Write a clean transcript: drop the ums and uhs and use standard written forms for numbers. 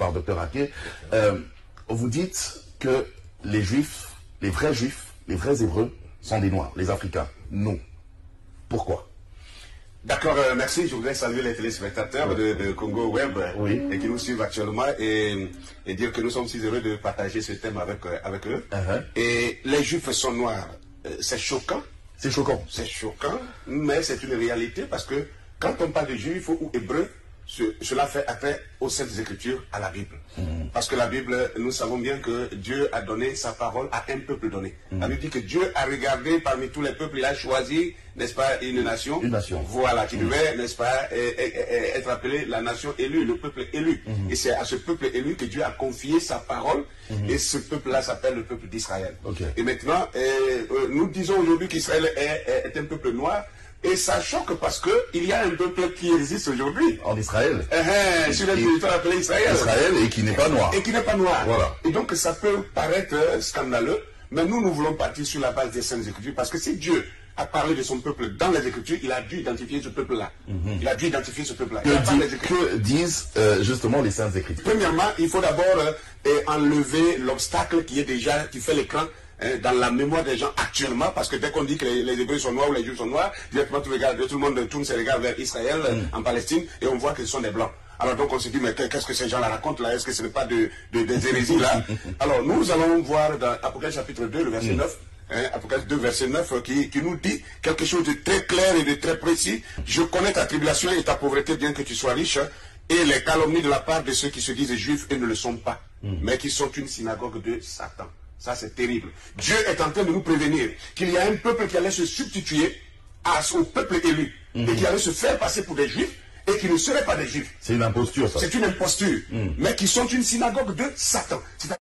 bonsoir docteur Aké. Vous dites que les juifs, les vrais Hébreux sont des Noirs, les Africains. Non. Pourquoi? D'accord, merci. Je voudrais saluer les téléspectateurs de Congo Web et qui nous suivent actuellement et dire que nous sommes si heureux de partager ce thème avec eux. Et les Juifs sont noirs. C'est choquant. C'est choquant. C'est choquant, mais c'est une réalité parce que quand on parle de Juifs ou Hébreux, cela fait appel aux Saintes Écritures, à la Bible. Parce que la Bible, nous savons bien que Dieu a donné sa parole à un peuple donné. La Bible dit que Dieu a regardé parmi tous les peuples, il a choisi, n'est-ce pas, une nation. Une nation. Voilà, qui devait, n'est-ce pas, être appelée la nation élue, le peuple élu. Et c'est à ce peuple élu que Dieu a confié sa parole. Et ce peuple-là s'appelle le peuple d'Israël. Et maintenant, nous disons aujourd'hui qu'Israël est un peuple noir. Et ça choque parce qu'il y a un peuple qui existe aujourd'hui. En Israël. Sur le territoire appelé Israël. Israël et qui n'est pas noir. Et qui n'est pas noir. Voilà. Et donc ça peut paraître scandaleux, mais nous voulons partir sur la base des Saintes Écritures parce que si Dieu a parlé de son peuple dans les Écritures, il a dû identifier ce peuple-là. Il a dû identifier ce peuple-là. Que disent justement les Saintes Écritures? Premièrement, il faut d'abord enlever l'obstacle qui fait l'écran dans la mémoire des gens actuellement, parce que dès qu'on dit que les Hébreux sont noirs ou les Juifs sont noirs, directement tout le monde tourne ses regards vers Israël, en Palestine, et on voit que ce sont des Blancs. Alors donc on se dit, mais qu'est-ce que ces gens-là racontent là? Est-ce que ce n'est pas des hérésies là? Alors nous allons voir dans Apocalypse chapitre 2, le verset 9, Apocalypse 2, verset 9, qui nous dit quelque chose de très clair et de très précis. Je connais ta tribulation et ta pauvreté, bien que tu sois riche, et les calomnies de la part de ceux qui se disent juifs et ne le sont pas, mais qui sont une synagogue de Satan. Ça, c'est terrible. Dieu est en train de nous prévenir qu'il y a un peuple qui allait se substituer au peuple élu et qui allait se faire passer pour des juifs et qui ne seraient pas des juifs. C'est une imposture, ça. C'est une imposture, mais qui sont une synagogue de Satan.